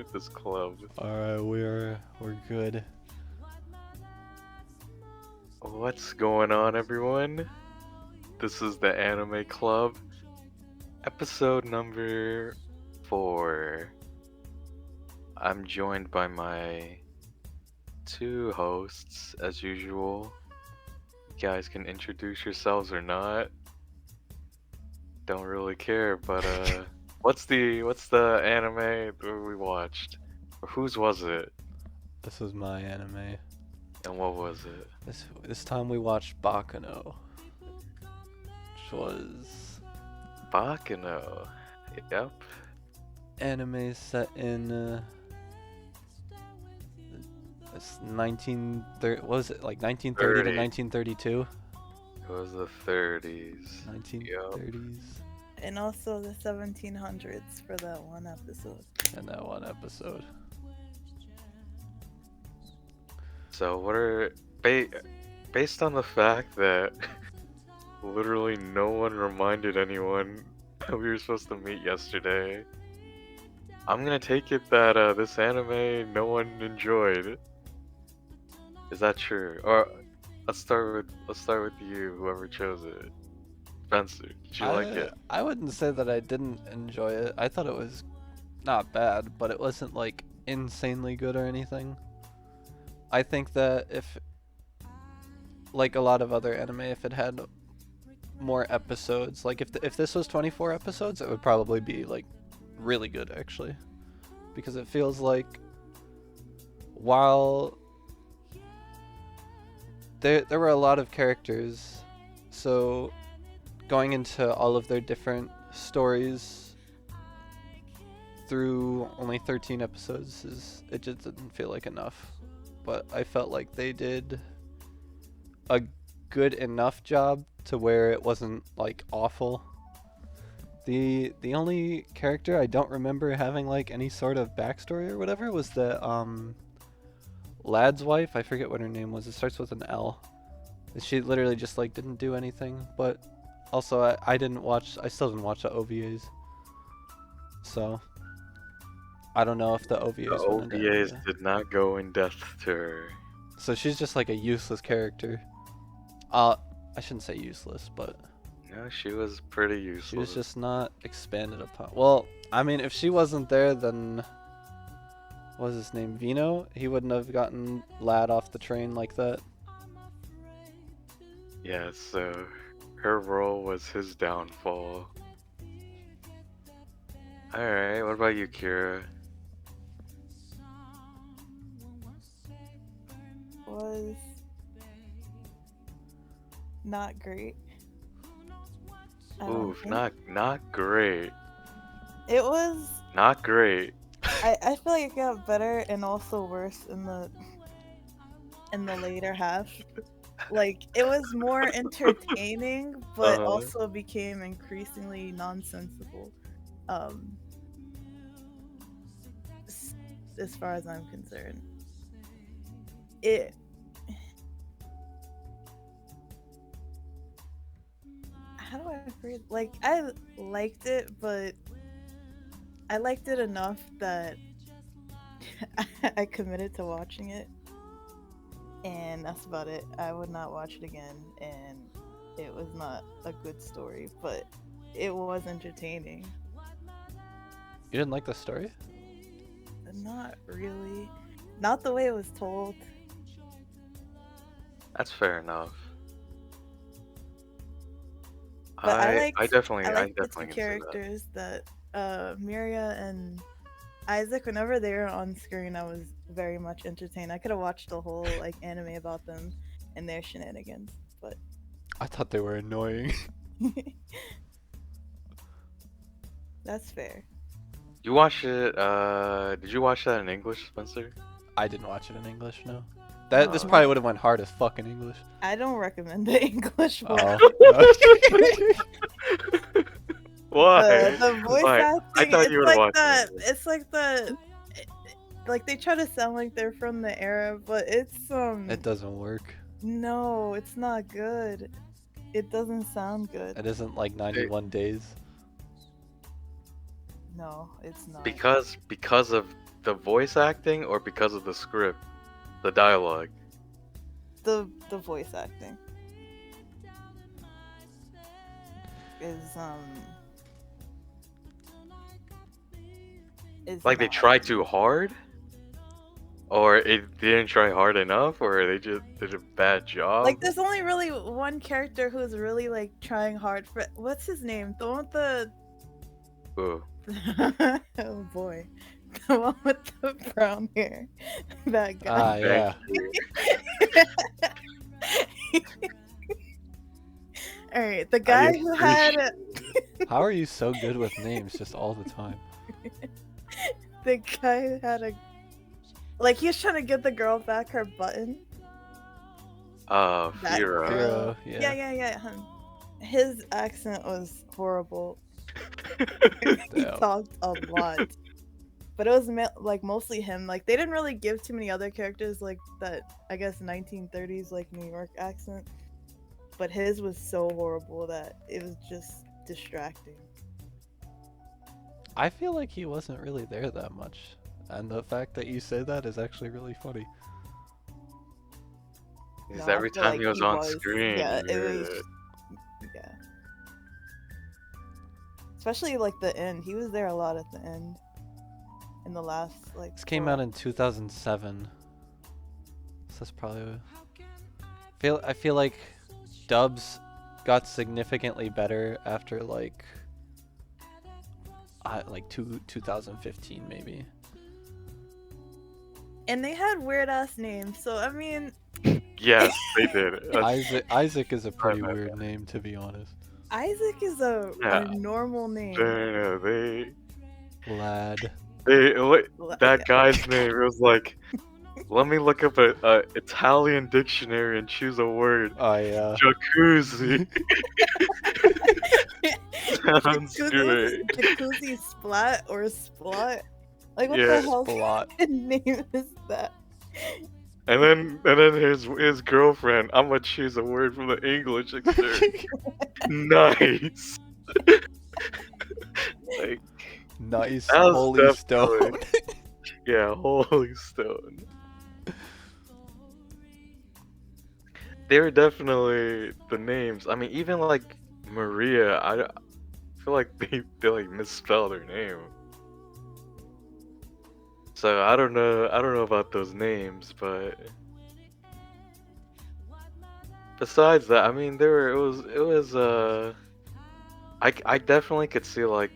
start this club. Alright, we're good. What's going on, everyone? This is the Anime Club, episode number 4. I'm joined by my two hosts, as usual. You guys can introduce yourselves or not. Don't really care, but what's the anime that we watched? Or whose was it? This was my anime. And what was it? This time we watched Baccano, which was Baccano. Yep. anime set in it's 1930. What was it, like 1930 to 30. 1932? It was the 30s. 1930s. And also the 1700s for that one episode. And that one episode. So what are based on the fact that literally no one reminded anyone that we were supposed to meet yesterday, I'm gonna take it that this anime no one enjoyed. Is that true? Or let's start with you, whoever chose it. Spencer, did you like it? I wouldn't say that I didn't enjoy it. I thought it was not bad, but it wasn't like insanely good or anything. I think that if, like a lot of other anime, if it had more episodes, like if this was 24 episodes, it would probably be like really good actually, because it feels like while there were a lot of characters, so going into all of their different stories through only 13 episodes it just didn't feel like enough. But I felt like they did a good enough job to where it wasn't like awful. The only character I don't remember having like any sort of backstory or whatever was the lad's wife. I forget what her name was. It starts with an L. She literally just like didn't do anything. But also I still didn't watch the OVAs. So I don't know if the OVAs The went into OVAs any- did not go in depth to her. So she's just like a useless character. I shouldn't say useless, but No, she was pretty useless. she was just not expanded upon. Well, I mean, if she wasn't there, then what was his name? Vino? He wouldn't have gotten Lad off the train like that. Yeah, so her role was his downfall. Alright, what about you, Kira? Was not great. I don't Oof, think. not great. It was. Not great. I feel like it got better and also worse in the later half. Like it was more entertaining, but Uh-huh. also became increasingly nonsensical. As far as I'm concerned, it. How do I phrase? Like I liked it, but I liked it enough that I committed to watching it, and that's about it. I would not watch it again, and it was not a good story, but it was entertaining. You didn't like the story? Not really. Not the way it was told. That's fair enough. But I I liked the definitely two can see that. characters that Miria and Isaac. Whenever they were on screen, I was very much entertained. I could have watched the whole like anime about them and their shenanigans, but I thought they were annoying. that's fair. You watched it, did you watch that in English, Spencer? I didn't watch it in English, no. This Oh. probably would have went hard as fuck in English. I don't recommend the English one. Why? The voice Why? acting. I thought it's you were like watching that. it. It's like the. Like they try to sound like they're from the era, but it's It doesn't work. No, it's not good. It doesn't sound good. It isn't like 91 days. No, it's not. Because of the voice acting or because of the script, the dialogue? The voice acting is Like they not. tried too hard, or it didn't try hard enough, or they just did a bad job. Like, there's only really one character who's really like trying hard for. What's his name? The one with the. Ooh. Oh boy, the one with the brown hair. That guy. Ah, yeah. All right, the guy who had How are you so good with names just all the time? the guy who had a like he was trying to give the girl back her button. That Fira. girl. yeah. Yeah. His accent was horrible. He Damn. talked a lot, but it was like mostly him. Like they didn't really give too many other characters like that. I guess 1930s like New York accent, but his was so horrible that it was just distracting. I feel like he wasn't really there that much, and the fact that you say that is actually really funny. Because No, I every feel time like he was on screen, Yeah, it was. Yeah. Especially like the end. He was there a lot at the end. In the last like. This came out in 2007. So that's probably. I feel like dubs got significantly better after like 2015 maybe. And they had weird ass names, so I mean. yes, they did. Isaac is a pretty Right. weird name, to be honest. Isaac is a normal name. Lad. That guy's name. It was like, let me look up a Italian dictionary and choose a word. Oh yeah. Jacuzzi. Sounds great. Jacuzzi splat or splot? Like what Yeah. the hell Splot. name is that? And then his girlfriend. I'm gonna choose a word from the English dictionary. Nice. Like Nice. that was Holy stone. yeah, holy stone. They were definitely the names. I mean, even like Maria, I feel like they like misspelled her name. So I don't know about those names, but besides that, I mean, it was I definitely could see like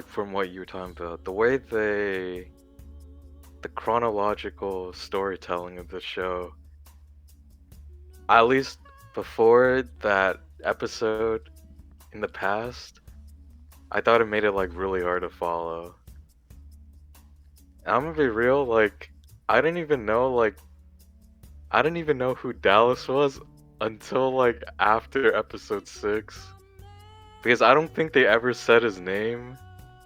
from what you were talking about, the way the chronological storytelling of the show, at least before that episode in the past, I thought it made it like really hard to follow. And I'm gonna be real, like I didn't even know who Dallas was until like after episode 6, because I don't think they ever said his name.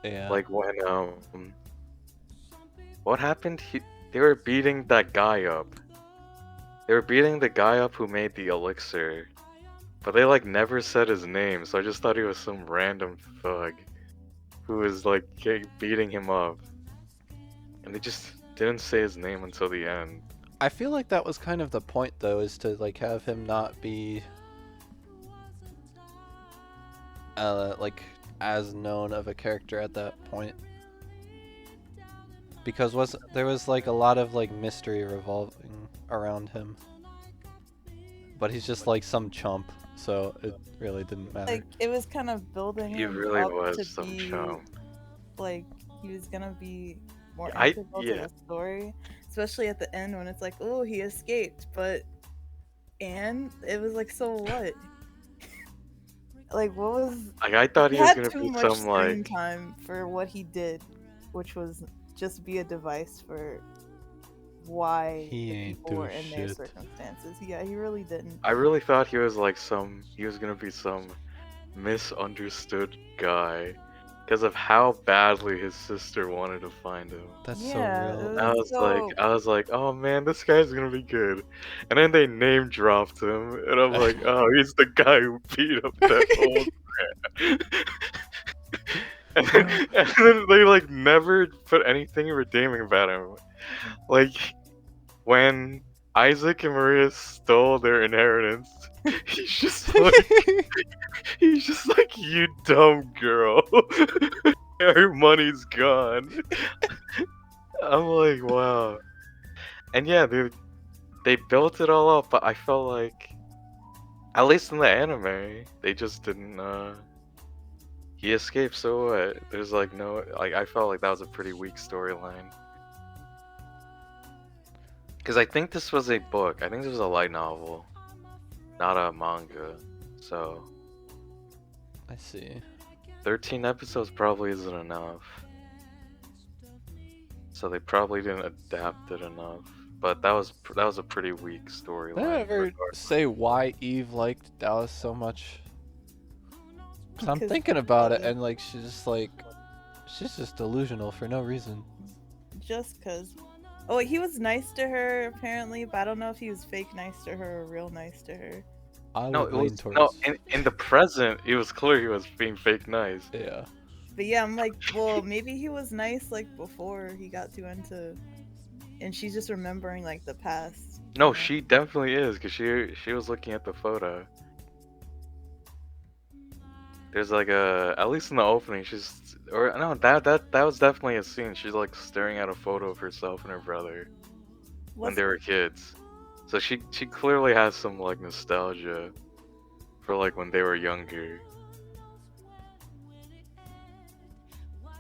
Yeah. Like when what happened? They were beating that guy up. They were beating the guy up who made the elixir, but they like never said his name, so I just thought he was some random thug who was like beating him up, and they just didn't say his name until the end. I feel like that was kind of the point, though, is to like have him not be like as known of a character at that point, because there was like a lot of like mystery revolving around him, but he's just like some chump, so it really didn't matter. Like it was kind of building He him really up was to some be chump. like he was gonna be more I- integral to yeah. the story, especially at the end when it's like, oh, he escaped, but and it was like, so what? Like what was? Like I thought he He was had gonna too be much some screen like time for what he did, which was just be a device for why He the ain't people do were in their shit. circumstances. Yeah, he really didn't. I really thought he was gonna be some misunderstood guy because of how badly his sister wanted to find him. That's Yeah, so real. it was I was like, oh man, this guy's gonna be good. And then they name dropped him, and I'm like, oh, he's the guy who beat up that old man. and then they like never put anything redeeming about him. Like when Isaac and Maria stole their inheritance, he's just like you dumb girl, her money's gone. I'm like wow, and yeah, they built it all up, but I felt like at least in the anime they just didn't. He escaped, so what? There's like no like I felt like that was a pretty weak storyline. Because I think this was a book. I think this was a light novel, not a manga. So I see. 13 episodes probably isn't enough. So they probably didn't adapt it enough. But that was a pretty weak Did I storyline. ever regardless. say why Eve liked Dallas so much? Cause I'm 'Cause, thinking about it, uh, and like she's just delusional for no reason. just cause. Oh, he was nice to her apparently, but I don't know if he was fake nice to her or real nice to her. I No, would it lean was towards. no in the present. It was clear he was being fake nice. Yeah. But yeah, I'm like, well, maybe he was nice like before he got too into, and she's just remembering like the past. No, you know? she definitely is because she was looking at the photo. There's like a at least in the opening she's or no that was definitely a scene. She's like staring at a photo of herself and her brother when Was they were kids. So she clearly has some like nostalgia for like when they were younger.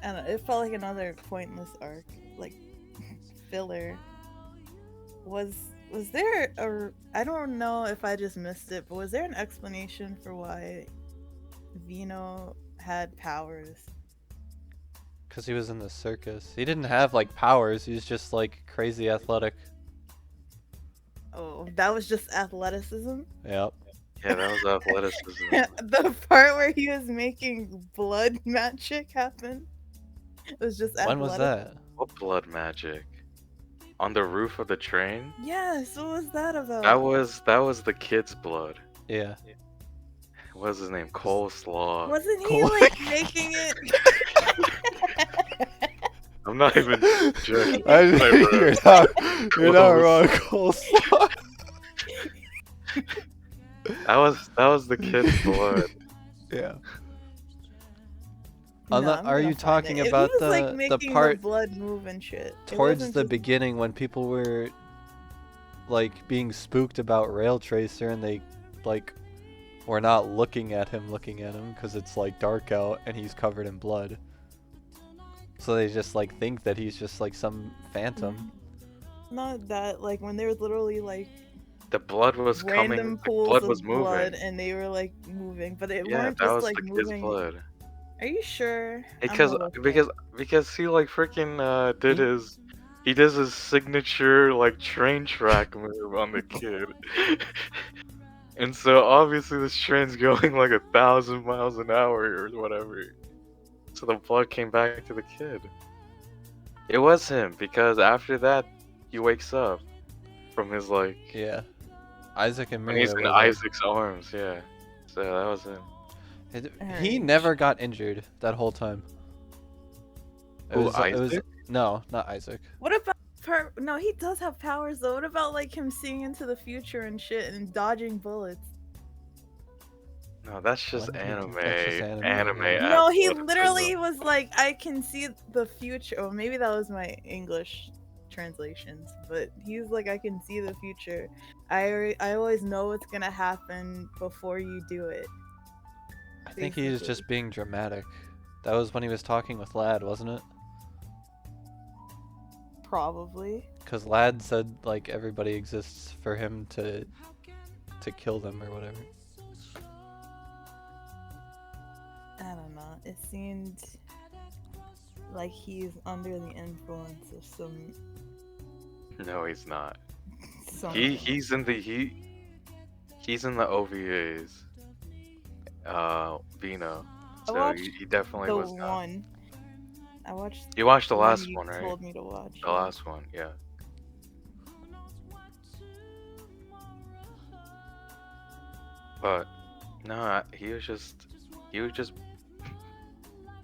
I don't know, it felt like another pointless arc, like filler. Was there a? I don't know if I just missed it, but was there an explanation for why Vino had powers? Because he was in the circus. He didn't have like powers. He was just like crazy athletic. Oh, that was just athleticism. Yep. Yeah, that was athleticism. The part where he was making blood magic happen was just When was athletic. that? What blood magic? On the roof of the train? Yes, what was that about? That was the kid's blood. Yeah. What was his name? Coleslaw. Wasn't he Cool. like making it? I'm not even joking. You're not wrong, coleslaw. That was the kid's blood. Yeah. No, Are I'm gonna you find talking it. about He was, like, the making part blood move and shit. It towards wasn't the just- beginning when people were like being spooked about Rail Tracer and they like were not looking at him because it's like dark out and he's covered in blood. So they just like think that he's just like some phantom. Not that, like when there was literally like The blood was coming. random The pools blood of was moving. blood and they were like moving, but it Yeah, weren't that just was like the kid's moving. blood. Are you sure? I'm Because gonna look it up. because he like freaking did he does his signature like train track move on the kid. And so obviously this train's going like 1,000 miles an hour or whatever. So the blood came back to the kid. It was him because after that he wakes up from his like Yeah. Isaac and when Maria he's in were like, Isaac's arms, yeah. So that was him. he never got injured that whole time. Who, Isaac? No, not Isaac. What about no, he does have powers though. What about like him seeing into the future and shit and dodging bullets? No, that's just When did he anime. do- that's just anime, Anime. yeah. No, he athleticism. literally was like, I can see the future. Or maybe that was my English translations, but he's like, I can see the future. I always know what's gonna happen before you do it. I think he was Basically. just being dramatic. That was when he was talking with Lad, wasn't it? Probably. Because Lad said like everybody exists for him to kill them or whatever. I don't know. It seemed like he's under the influence of some. No, he's not. Something. He's in the OVAs. Vino. I So watched he definitely the was not. one. I watched. You watched the one last you one, right? Told me to watch. The last one, yeah. But no, he was just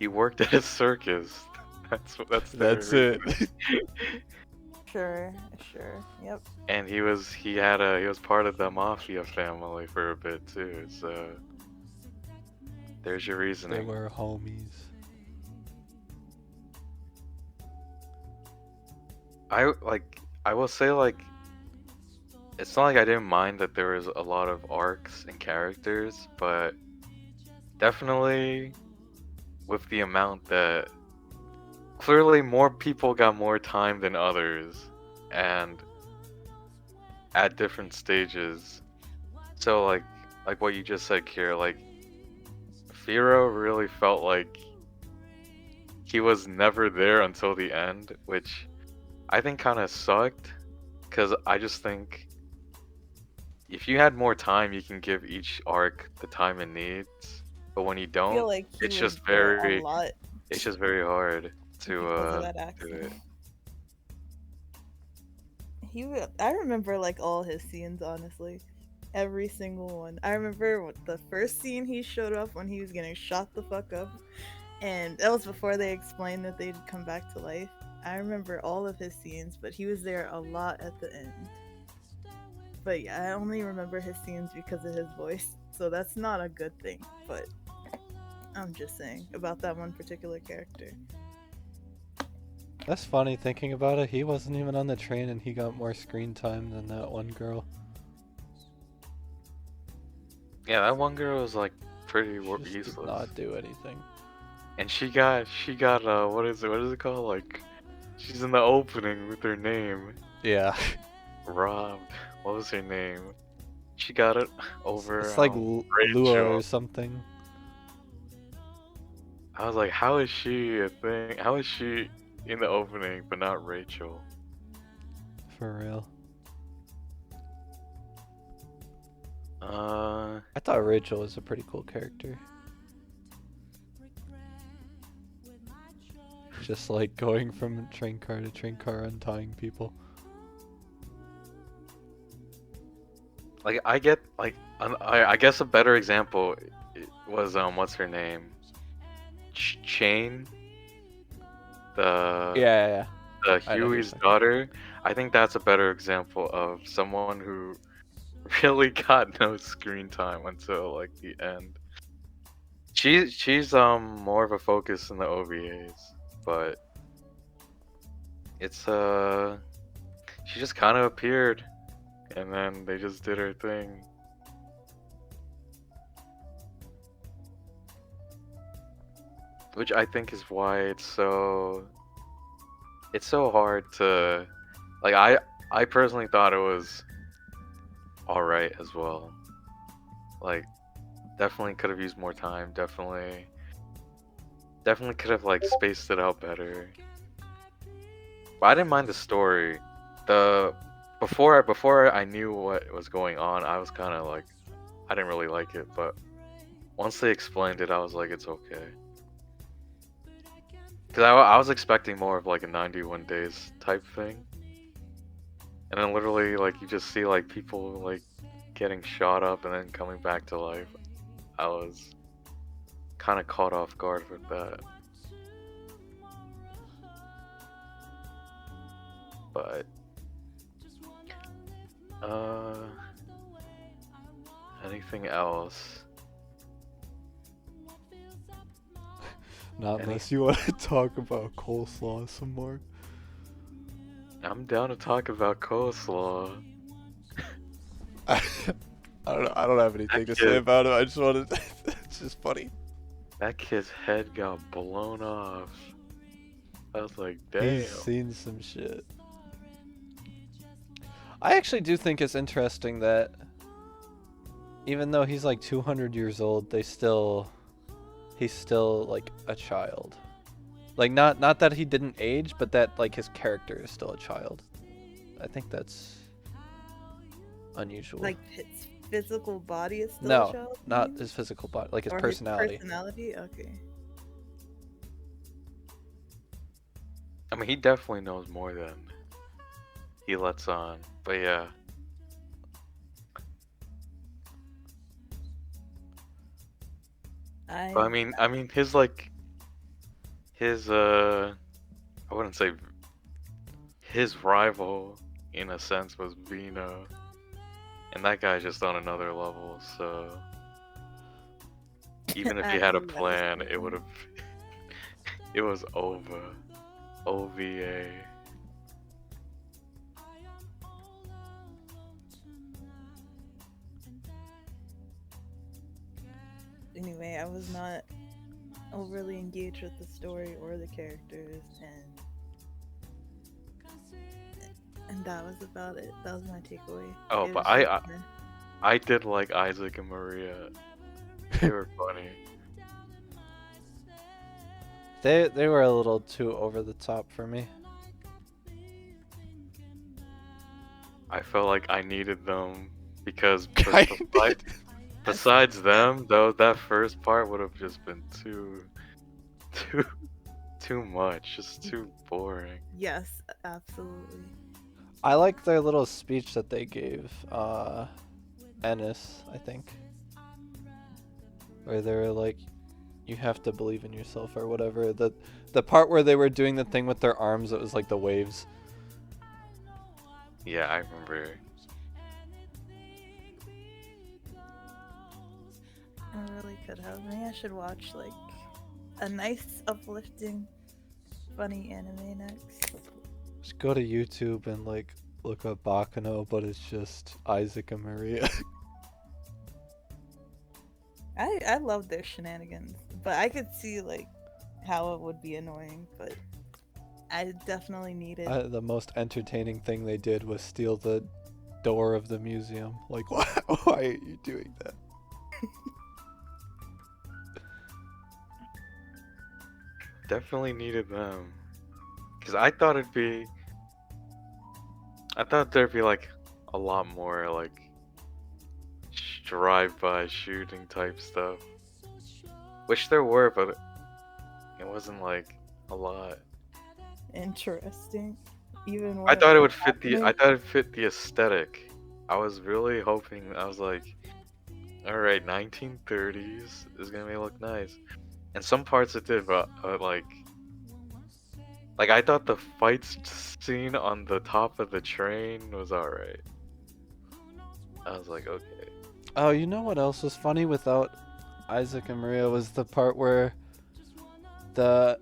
he worked at a circus. That's their That's it. reason. Sure, sure. Yep. And he was part of the mafia family for a bit too. So there's your They reasoning. were homies. I will say like it's not like I didn't mind that there was a lot of arcs and characters, but definitely with the amount that clearly more people got more time than others and at different stages. So like what you just said, Kira, like Firo really felt like he was never there until the end, which I think kind of sucked because I just think if you had more time, you can give each arc the time it needs. But when you I feel don't, like he it's was just there a very, lot it's just very hard because of to that do accent. it. I remember like all his scenes, honestly. Every single one. I remember the first scene he showed up when he was getting shot the fuck up. And that was before they explained that they'd come back to life. I remember all of his scenes, but he was there a lot at the end. But yeah, I only remember his scenes because of his voice. So that's not a good thing, but I'm just saying about that one particular character. That's funny thinking about it. He wasn't even on the train and he got more screen time than that one girl. Yeah, that one girl was like pretty She just did useless. not do anything. And she got what is it called? Like she's in the opening with her name. Yeah. Robbed. What was her name? She got it over It's like Lua Rachel. or something. I was like, how is she a thing? How is she in the opening but not Rachel? For real. Uh, I thought Rachel was a pretty cool character. Just like going from train car to train car untying people. like I get like I guess a better example was what's her name? Chain, the Yeah. the I know who you're Huey's talking daughter. I think that's a better example of someone who really got no screen time until like the end. She's more of a focus in the OVAs, but it's she just kind of appeared and then they just did her thing. Which I think is why it's so hard to like I personally thought it was all right as well. Like definitely could have used more time, definitely could have like spaced it out better. But I didn't mind the story. The before I knew what was going on, I was kind of like I didn't really like it, but once they explained it, I was like it's okay. Cause I was expecting more of like a 91 days type thing, and then literally like you just see like people like getting shot up and then coming back to life. I was kind of caught off guard with that. But anything else? Not unless you want to talk about coleslaw some more. I'm down to talk about coleslaw. I don't know. I don't have anything to say about it. I just wanted. It's just funny. That kid's head got blown off. I was like, damn. He's seen some shit. I actually do think it's interesting that even though he's like 200 years old, he's still like a child. Like not that he didn't age, but that like his character is still a child. I think that's unusual. Like his physical body is still a No, child? not his physical body, like his Or personality. His personality? Okay. I mean, he definitely knows more than he lets on. But yeah. But I mean, his like his I wouldn't say his rival in a sense was Vino, and that guy's just on another level. So even if he I had a believe that is plan, it would true. have. It was over. OVA. Anyway, I was not overly engaged with the story or the characters, and that was about it. That was my takeaway. Oh, It but was just I did like Isaac and Maria. They were funny. They were a little too over the top for me. I felt like I needed them because Kind besides them, though, that first part would have just been too, too much, just too boring. yes, absolutely. I like their little speech that they gave Ennis, I think. Where they were like, you have to believe in yourself or whatever. The part where they were doing the thing with their arms, it was like the waves. Yeah, I remember. I really could have. Maybe I should watch like a nice, uplifting, funny anime next. Just go to YouTube and like look up Baccano, but it's just Isaac and Maria. I love their shenanigans, but I could see like how it would be annoying, but I definitely needed. The most entertaining thing they did was steal the door of the museum. Like, why are you doing that? Definitely needed them. Because I thought there'd be like a lot more like drive-by shooting type stuff. Which there were, but it wasn't like a lot. Interesting. Even when I it thought it was would fit happening. I thought it fit the aesthetic. I was really hoping, I was like, alright, 1930s is gonna make it look nice. And some parts it did, but like I thought the fight scene on the top of the train was alright. I was like, okay. Oh, you know what else was funny without Isaac and Maria was the part where the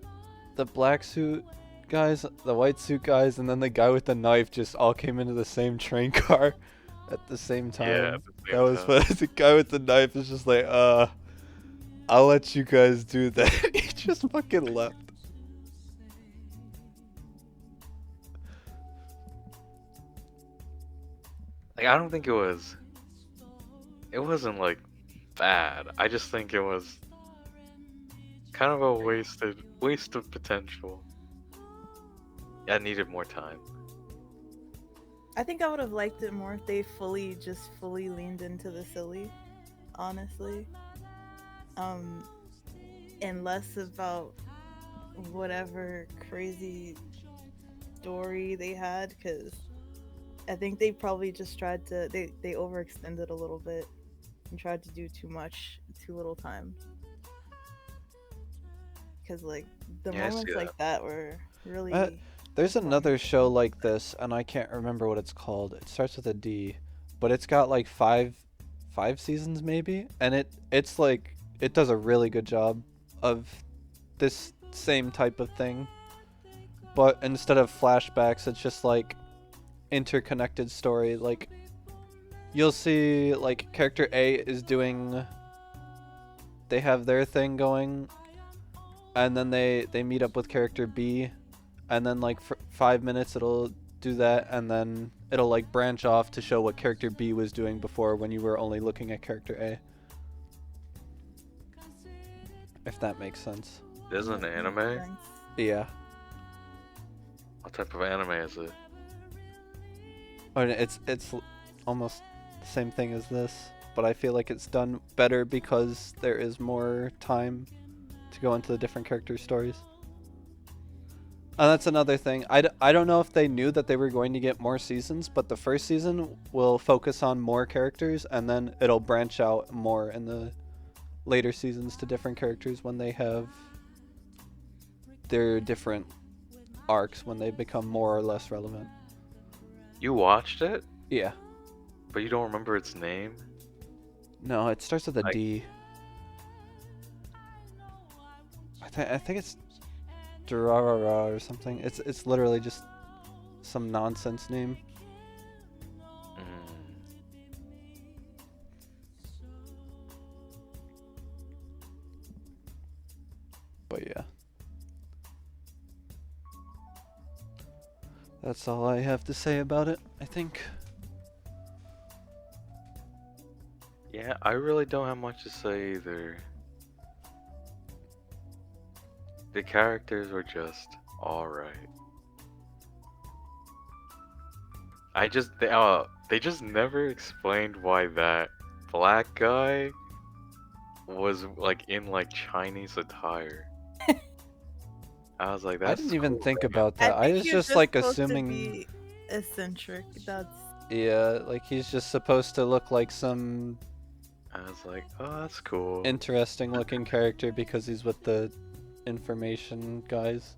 black suit guys, the white suit guys, and then the guy with the knife just all came into the same train car at the same time. Yeah, at the That same was time. fun. The guy with the knife is just like, I'll let you guys do that. He just fucking left. Like I don't think it wasn't like bad. I just think it was kind of a waste of potential. I needed more time. I think I would have liked it more if they fully leaned into the silly, honestly. Um, and less about whatever crazy story they had, because I think they probably just tried to they overextended a little bit and tried to do too much, too little time. Because like the Yeah, I see moments that. like that were really. There's fun. another show like this, and I can't remember what it's called. It starts with a D, but it's got like five seasons maybe, and it's like it does a really good job of this same type of thing. But instead of flashbacks, it's just like interconnected story. Like you'll see like character A is doing they have their thing going, and then they meet up with character B, and then like for 5 minutes it'll do that, and then it'll like branch off to show what character B was doing before when you were only looking at character A. If that makes sense. There's an Makes anime? sense. Yeah. What type of anime is it? I mean, it's almost the same thing as this, but I feel like it's done better because there is more time to go into the different character stories. And that's another thing. I don't know if they knew that they were going to get more seasons, but the first season will focus on more characters, and then it'll branch out more in the later seasons to different characters when they have their different arcs when they become more or less relevant. You watched it, Yeah. but you don't remember its name? No, it starts with a Like- D. I think it's Durarara or something. It's literally just some nonsense name. Mm. But yeah. That's all I have to say about it, I think. Yeah, I really don't have much to say either. The characters were just alright. They just never explained why that black guy was like in like Chinese attire. I was like, I that's didn't even cool. think about I that. I think was he just like supposed to assuming. be eccentric. That's Yeah, like he's just supposed to look like some I was like, oh, that's cool. interesting looking character because he's with the information guys.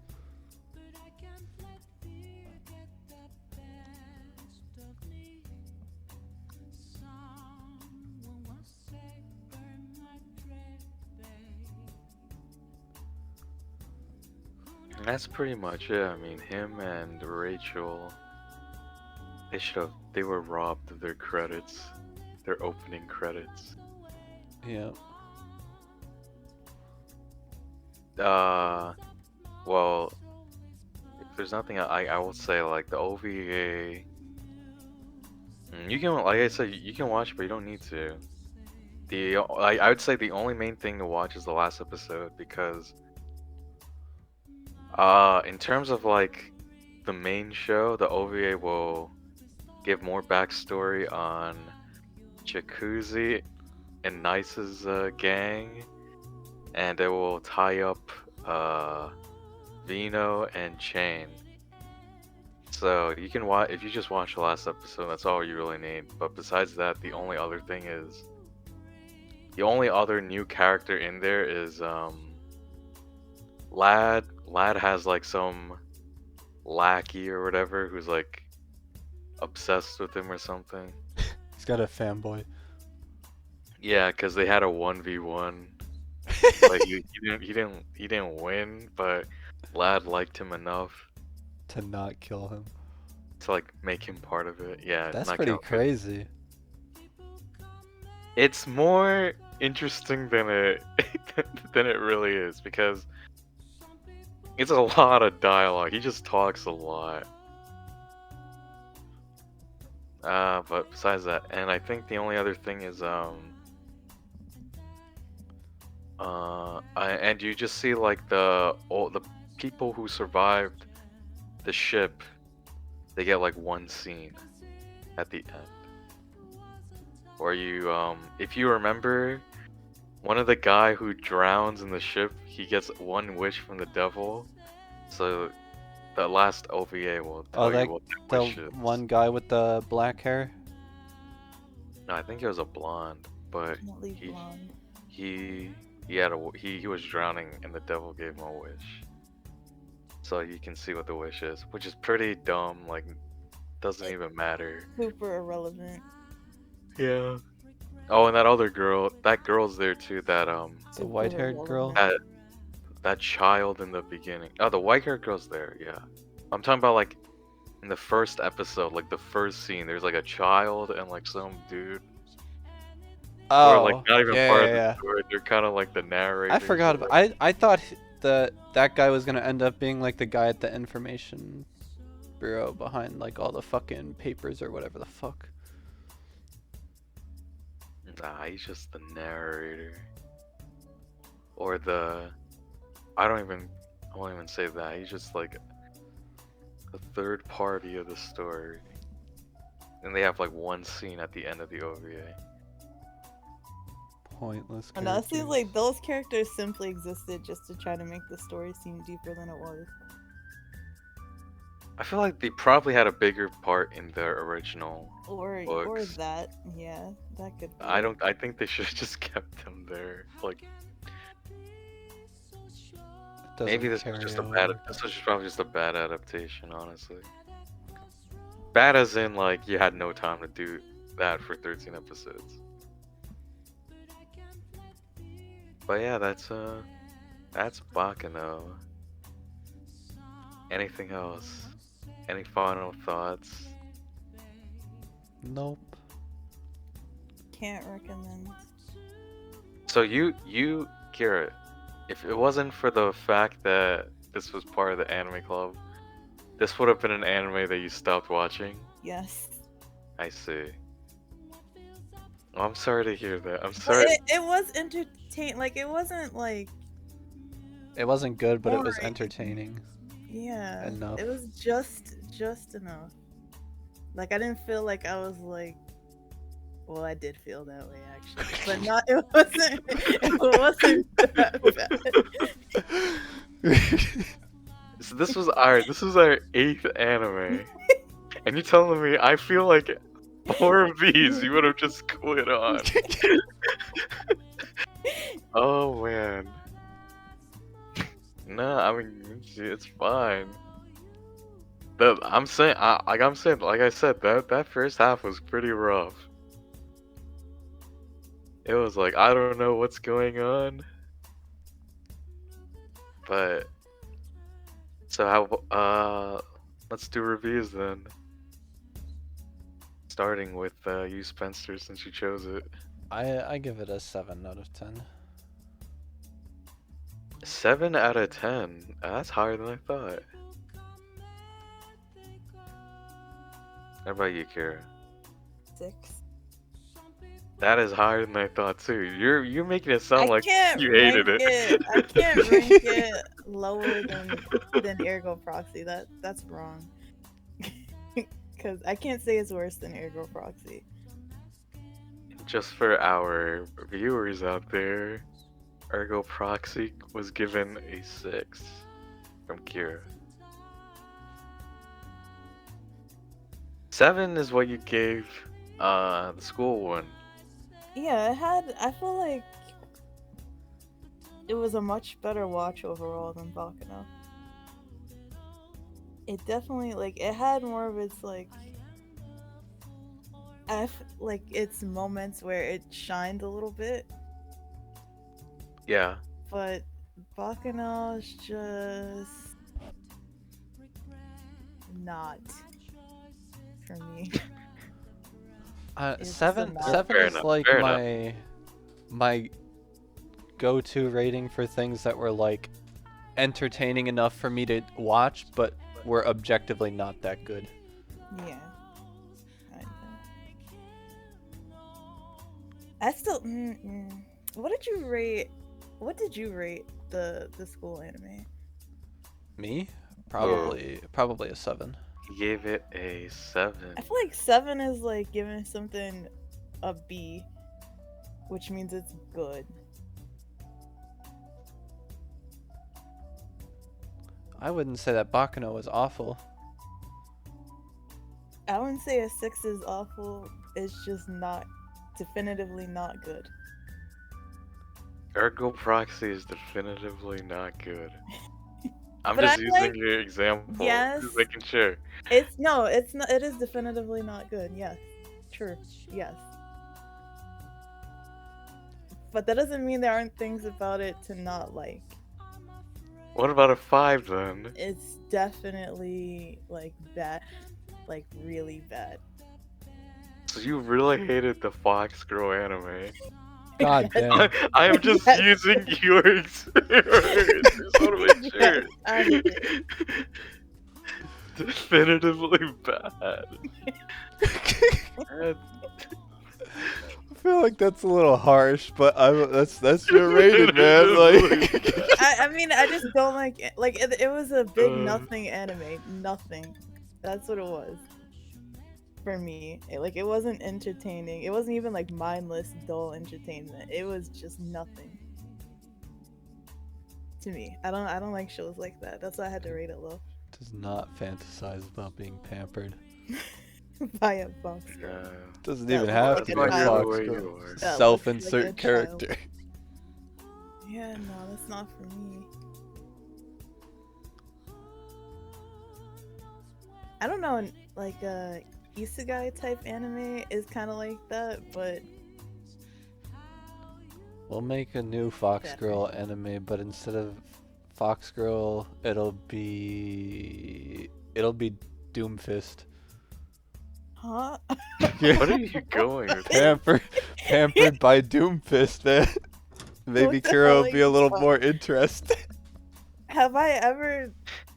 That's pretty much it. I mean, him and Rachel, they were robbed of their credits, their opening credits. Yeah. Well, if there's nothing I will say, like the OVA, you can, like I said, you can watch, but you don't need to. I would say the only main thing to watch is the last episode because, in terms of like the main show, the OVA will give more backstory on Jacuzzi and Nice's gang, and it will tie up Vino and Chain. So you can watch if you just watch the last episode. That's all you really need. But besides that, the only other thing is the only other new character in there is Lad. Lad has like some lackey or whatever who's like obsessed with him or something. He's got a fanboy. Yeah, because they had a 1v1. Like he didn't win, but Lad liked him enough To not kill him. to like make him part of it. Yeah, That's not pretty count- crazy. It's more interesting than it than it really is because it's a lot of dialogue. He just talks a lot. But besides that, and I think the only other thing is and you just see like the people who survived the ship, they get like one scene at the end. Where you if you remember, one of the guy who drowns in the ship, he gets one wish from the devil. So the last OVA will tell that- you what that The wish is. one guy with the black hair. No, I think it was a blonde, but definitely he blonde. he had he was drowning and the devil gave him a wish. So you can see what the wish is, which is pretty dumb. Like, doesn't even matter. Super irrelevant. Yeah. Oh, and that girl's there too. That The Super white-haired girl. irrelevant. that child in the beginning. Oh, the white-haired girl's there. Yeah. I'm talking about like in the first episode, like the first scene. There's like a child and like some dude. Who are Oh, like not even yeah, part yeah, of the yeah. story. They're kind of like the narrator. I forgot about. I thought that guy was gonna end up being like the guy at the information bureau behind like all the fucking papers or whatever the fuck. Nah, he's just the narrator. Or the I won't even say that. He's just like a third party of the story. And they have like one scene at the end of the OVA. Pointless. And that seems characters. like those characters simply existed just to try to make the story seem deeper than it was. I feel like they probably had a bigger part in their original. Or Books. that, yeah, that could be. I think they should have just kept them there. Like Doesn't Maybe this was carry just a over. bad. This was probably just a bad adaptation, honestly. Bad as in like you had no time to do that for 13 episodes. But yeah, that's Baccano. Anything else? Any final thoughts? Nope. Can't recommend. So Kira, if it wasn't for the fact that this was part of the anime club, this would have been an anime that you stopped watching. Yes. I see. Oh, I'm sorry to hear that. I'm But sorry. it was entertaining. Like, it wasn't like. It wasn't good, but it was Boring. entertaining. Yeah. Enough. It was just enough. Like, I didn't feel like I was like. Well, I did feel that way actually, but not. It wasn't. It wasn't that bad. So this was our 8th anime, and you're telling me I feel like 4 of these you would have just quit on. Oh man. No, I mean it's fine. I'm saying, like I said, that first half was pretty rough. It was like I don't know what's going on, but so how let's do reviews then. Starting with you, Spencer, since you chose it. I give it a 7 out of 10. 7 out of 10. That's higher than I thought. How about you, Kira? 6. That is higher than I thought too. You're making it sound I like can't you hated rank it. I can't rank it lower than Ergo Proxy. That's wrong. Because I can't say it's worse than Ergo Proxy. Just for our viewers out there, Ergo Proxy was given a 6 from Kira. 7 is what you gave the school one. Yeah, I feel like it was a much better watch overall than Baccano. It definitely, like, it had more of its, like, like, its moments where it shined a little bit. Yeah. But Baccano's just not for me. It's Seven not. seven Fair is enough, like fair enough. my go-to rating for things that were like entertaining enough for me to watch, but were objectively not that good. Yeah. I still. What did you rate? What did you rate the school anime? Me? Probably a 7. He gave it a 7. I feel like 7 is like giving something a B, which means it's good. I wouldn't say that Baccano was awful. I wouldn't say a 6 is awful. It's just not definitively not good. Ergo Proxy is definitively not good. I'm But just I using like- your example. Yes. Just making sure. It's not. It is definitively not good. Yes, true. Yes, but that doesn't mean there aren't things about it to not like. What about a 5 then? It's definitely like bad, like really bad. So you really hated the Fox Girl anime. God damn. I am just Yes. using your experience. Just want to make sure. Yes, I hate it. Definitively bad. I feel like that's a little harsh, but that's your rating, man. Like, I mean, I just don't like it. Like it was a big nothing anime. Nothing. That's what it was. For me, it wasn't entertaining. It wasn't even like mindless, dull entertainment. It was just nothing. To me, I don't like shows like that. That's why I had to rate it low. does not fantasize about being pampered. By a box girl. Yeah. Doesn't That even looks have like to a be a child. fox Where girl. you are. That Self-insert looks like a child. character. Yeah, no, that's not for me. I don't know, like a isekai type anime is kind of like that, but We'll make a new Fox better. Girl anime, but instead of Fox Girl, it'll be Doomfist. Huh? What are you going with this? Pampered by Doomfist, man. Maybe What the Kira hell will are be a you little talking? more interested. Have I ever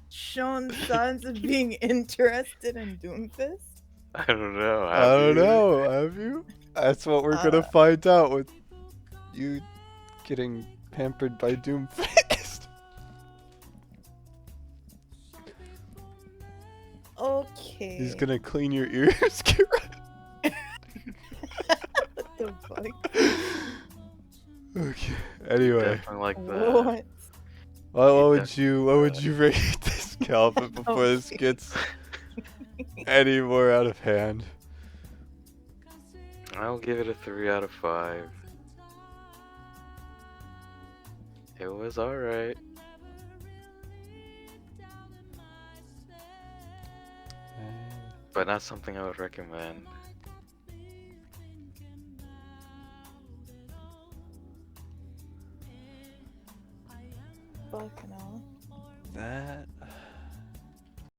shown signs of being interested in Doomfist? I don't know. I Have don't you? know, have you? That's what we're gonna Uh, find out with you getting pampered by Doomfist. okay. He's gonna clean your ears, Kira. What the fuck? Okay. You Anyway, definitely like that. What? what would definitely you rate this, Calvin, before this Okay. gets any more out of hand? I'll give it a 3 out of 5. It was alright. But not something I would recommend. Baccano. That